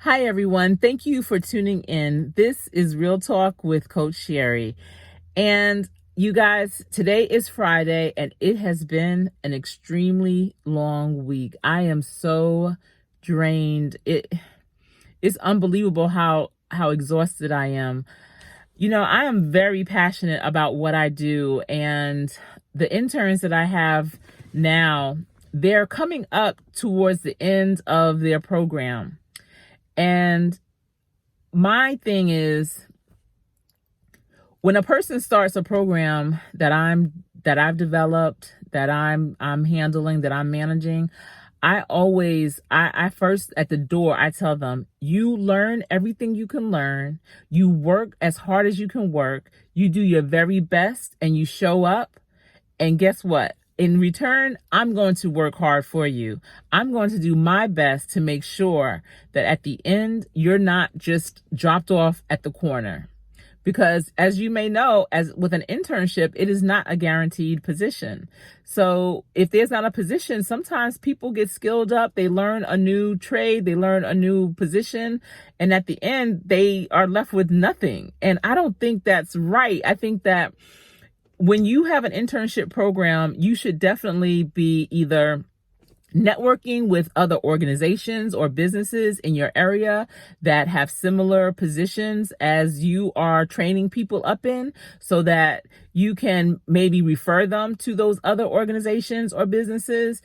Hi, everyone. Thank you for tuning in. This is Real Talk with Coach Sherri. And you guys, today is Friday and it has been an extremely long week. I am so drained. It's unbelievable how exhausted I am. I am very passionate about what I do, and the interns that I have now, they're coming up towards the end of their program. And my thing is, when a person starts a program that I've developed, that I'm handling, that I'm managing, I first at the door, I tell them, you learn everything you can learn, you work as hard as you can work, you do your very best, and you show up. And guess what? In return, I'm going to work hard for you. I'm going to do my best to make sure that at the end, you're not just dropped off at the corner. Because as you may know, as with an internship, it is not a guaranteed position. So if there's not a position, sometimes people get skilled up, they learn a new trade, they learn a new position, and at the end, they are left with nothing. And I don't think that's right. I think that when you have an internship program, you should definitely be either networking with other organizations or businesses in your area that have similar positions as you are training people up in, so that you can maybe refer them to those other organizations or businesses.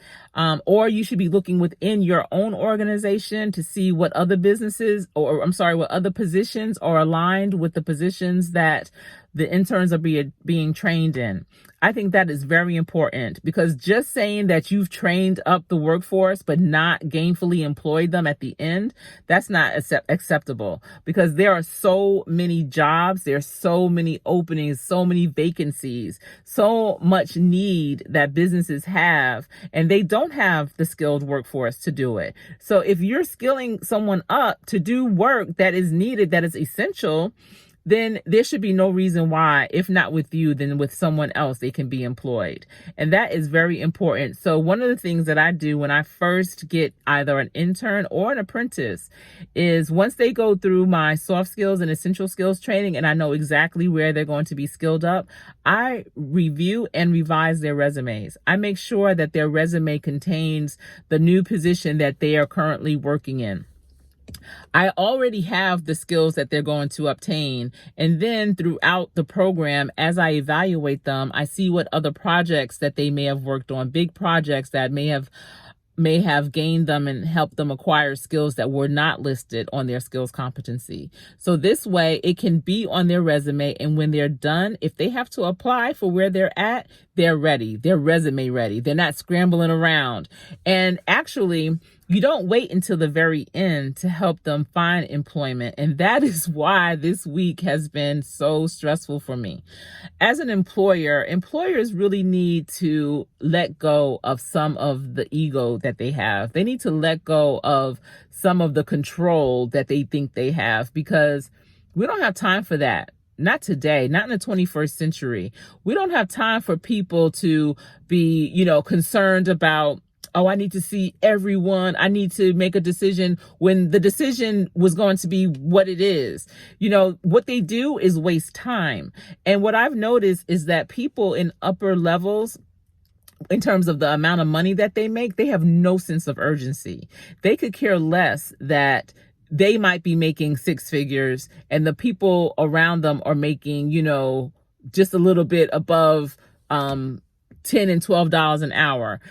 Or you should be looking within your own organization to see what other businesses, or I'm sorry, what other positions are aligned with the positions that the interns are being trained in. I think that is very important, because just saying that you've trained up the workforce but not gainfully employed them at the end, that's not acceptable, because there are so many jobs, there's so many openings, so many vacancies, so much need that businesses have, and they don't have the skilled workforce to do it. So if you're skilling someone up to do work that is needed, that is essential, then there should be no reason why, if not with you, then with someone else, they can be employed. And that is very important. So one of the things that I do when I first get either an intern or an apprentice is, once they go through my soft skills and essential skills training, and I know exactly where they're going to be skilled up, I review and revise their resumes. I make sure that their resume contains the new position that they are currently working in. I already have the skills that they're going to obtain. And then throughout the program, as I evaluate them, I see what other projects that they may have worked on, big projects that may have gained them and helped them acquire skills that were not listed on their skills competency. So this way it can be on their resume. And when they're done, if they have to apply for where they're at, they're ready. They're resume ready. They're not scrambling around. And actually, you don't wait until the very end to help them find employment. And that is why this week has been so stressful for me. As an employer, employers really need to let go of some of the ego that they have. They need to let go of some of the control that they think they have, because we don't have time for that. Not today, not in the 21st century. We don't have time for people to be, concerned about, oh, I need to see everyone. I need to make a decision when the decision was going to be what it is. What they do is waste time. And what I've noticed is that people in upper levels, in terms of the amount of money that they make, they have no sense of urgency. They could care less that they might be making six figures and the people around them are making, just a little bit above $10 and $12 an hour.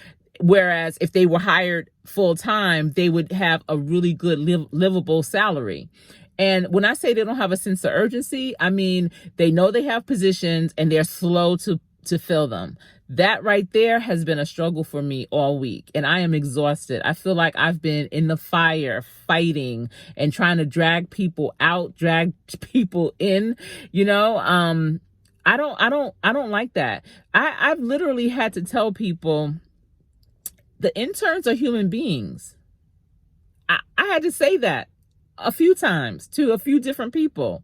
Whereas if they were hired full time, they would have a really good livable salary. And when I say they don't have a sense of urgency, I mean, they know they have positions and they're slow to fill them. That right there has been a struggle for me all week, and I am exhausted. I feel like I've been in the fire fighting and trying to drag people out, drag people in, I don't like that. I've literally had to tell people, the interns are human beings. I had to say that a few times to a few different people,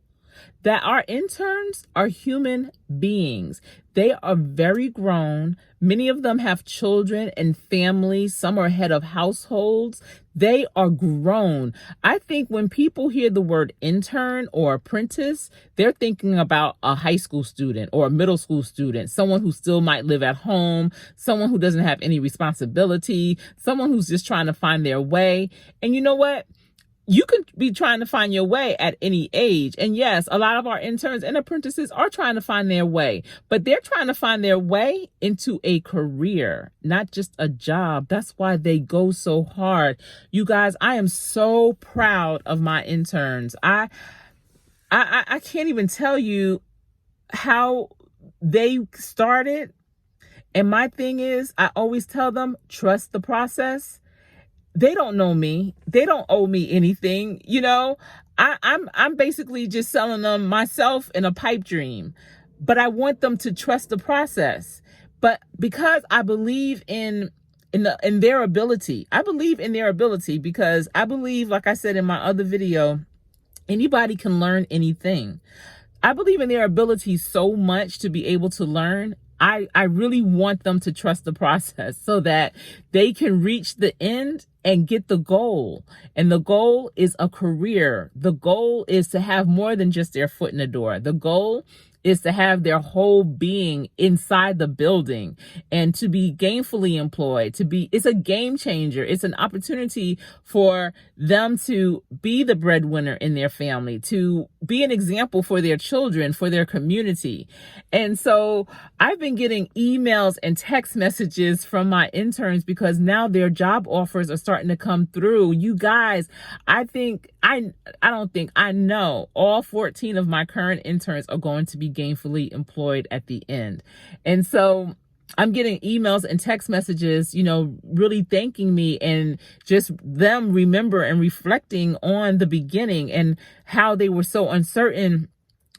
that our interns are human beings. They are very grown. Many of them have children and families. Some are head of households. They are grown. I think when people hear the word intern or apprentice, they're thinking about a high school student or a middle school student, someone who still might live at home, someone who doesn't have any responsibility, someone who's just trying to find their way. And you know what? You could be trying to find your way at any age. And yes, a lot of our interns and apprentices are trying to find their way, but they're trying to find their way into a career, not just a job. That's why they go so hard. You guys, I am so proud of my interns. I can't even tell you how they started. And my thing is, I always tell them, trust the process. They don't know me. They don't owe me anything. I'm basically just selling them myself in a pipe dream, but I want them to trust the process. But because I believe in their ability, because I believe, like I said in my other video, anybody can learn anything. I believe in their ability so much to be able to learn. I really want them to trust the process so that they can reach the end and get the goal. And the goal is a career. The goal is to have more than just their foot in the door. The goal is to have their whole being inside the building and to be gainfully employed, it's a game changer. It's an opportunity for them to be the breadwinner in their family, to be an example for their children, for their community. And so I've been getting emails and text messages from my interns because now their job offers are starting to come through. You guys, I know all 14 of my current interns are going to be gainfully employed at the end. And so I'm getting emails and text messages, really thanking me and just them remember and reflecting on the beginning and how they were so uncertain,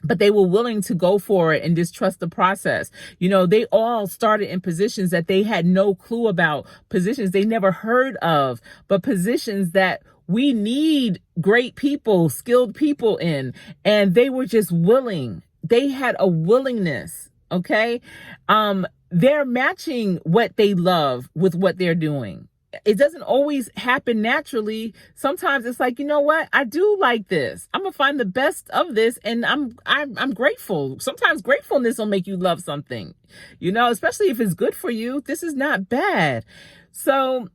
but they were willing to go for it and just trust the process. They all started in positions that they had no clue about, positions they never heard of, but positions that we need great people, skilled people in, and they were just willing. They had a willingness, okay? They're matching what they love with what they're doing. It doesn't always happen naturally. Sometimes it's like, you know what? I do like this. I'm gonna find the best of this, and I'm grateful. Sometimes gratefulness will make you love something, especially if it's good for you. This is not bad. So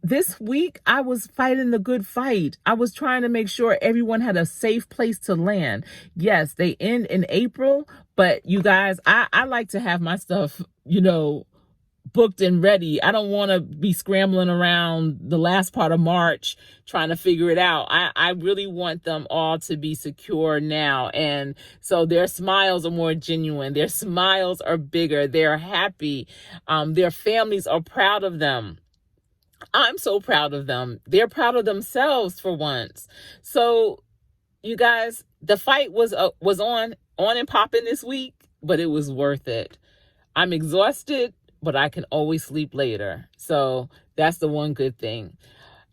this week, I was fighting the good fight. I was trying to make sure everyone had a safe place to land. Yes, they end in April, but you guys, I like to have my stuff, booked and ready. I don't want to be scrambling around the last part of March trying to figure it out. I really want them all to be secure now. And so their smiles are more genuine. Their smiles are bigger. They're happy. Their families are proud of them. I'm so proud of them. They're proud of themselves for once. So you guys, the fight was on and popping this week, but it was worth it. I'm exhausted, but I can always sleep later. So that's the one good thing.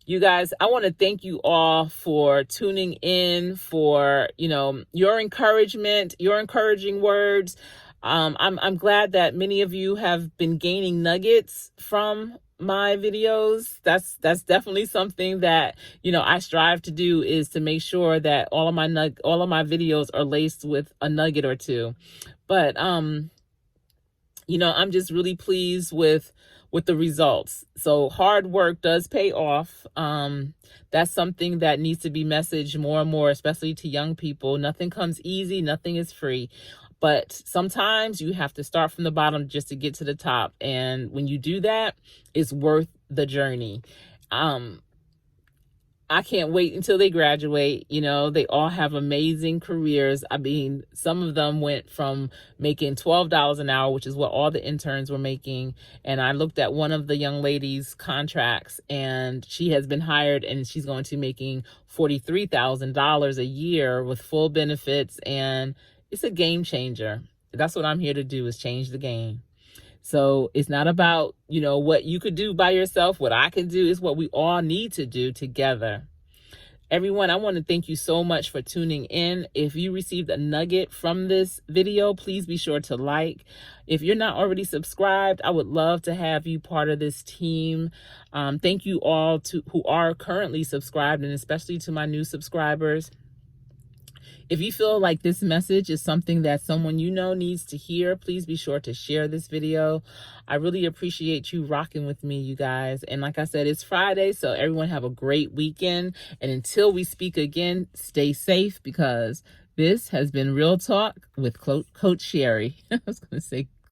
You guys, I want to thank you all for tuning in, for, your encouragement, your encouraging words. I'm glad that many of you have been gaining nuggets from my videos. That's definitely something that, I strive to do, is to make sure that all of my videos are laced with a nugget or two. But, I'm just really pleased with the results. So hard work does pay off. That's something that needs to be messaged more and more, especially to young people. Nothing comes easy. Nothing is free. But sometimes you have to start from the bottom just to get to the top. And when you do that, it's worth the journey. I can't wait until they graduate. They all have amazing careers. I mean, some of them went from making $12 an hour, which is what all the interns were making. And I looked at one of the young ladies' contracts, and she has been hired, and she's going to be making $43,000 a year with full benefits. And it's a game changer. That's what I'm here to do, is change the game. So it's not about, what you could do by yourself. What I can do is what we all need to do together. Everyone, I want to thank you so much for tuning in. If you received a nugget from this video, please be sure to like. If you're not already subscribed, I would love to have you part of this team. Thank you all who are currently subscribed, and especially to my new subscribers. If you feel like this message is something that someone you know needs to hear, please be sure to share this video. I really appreciate you rocking with me, you guys. And like I said, it's Friday, so everyone have a great weekend. And until we speak again, stay safe, because this has been Real Talk with Coach Sherri. I was going to say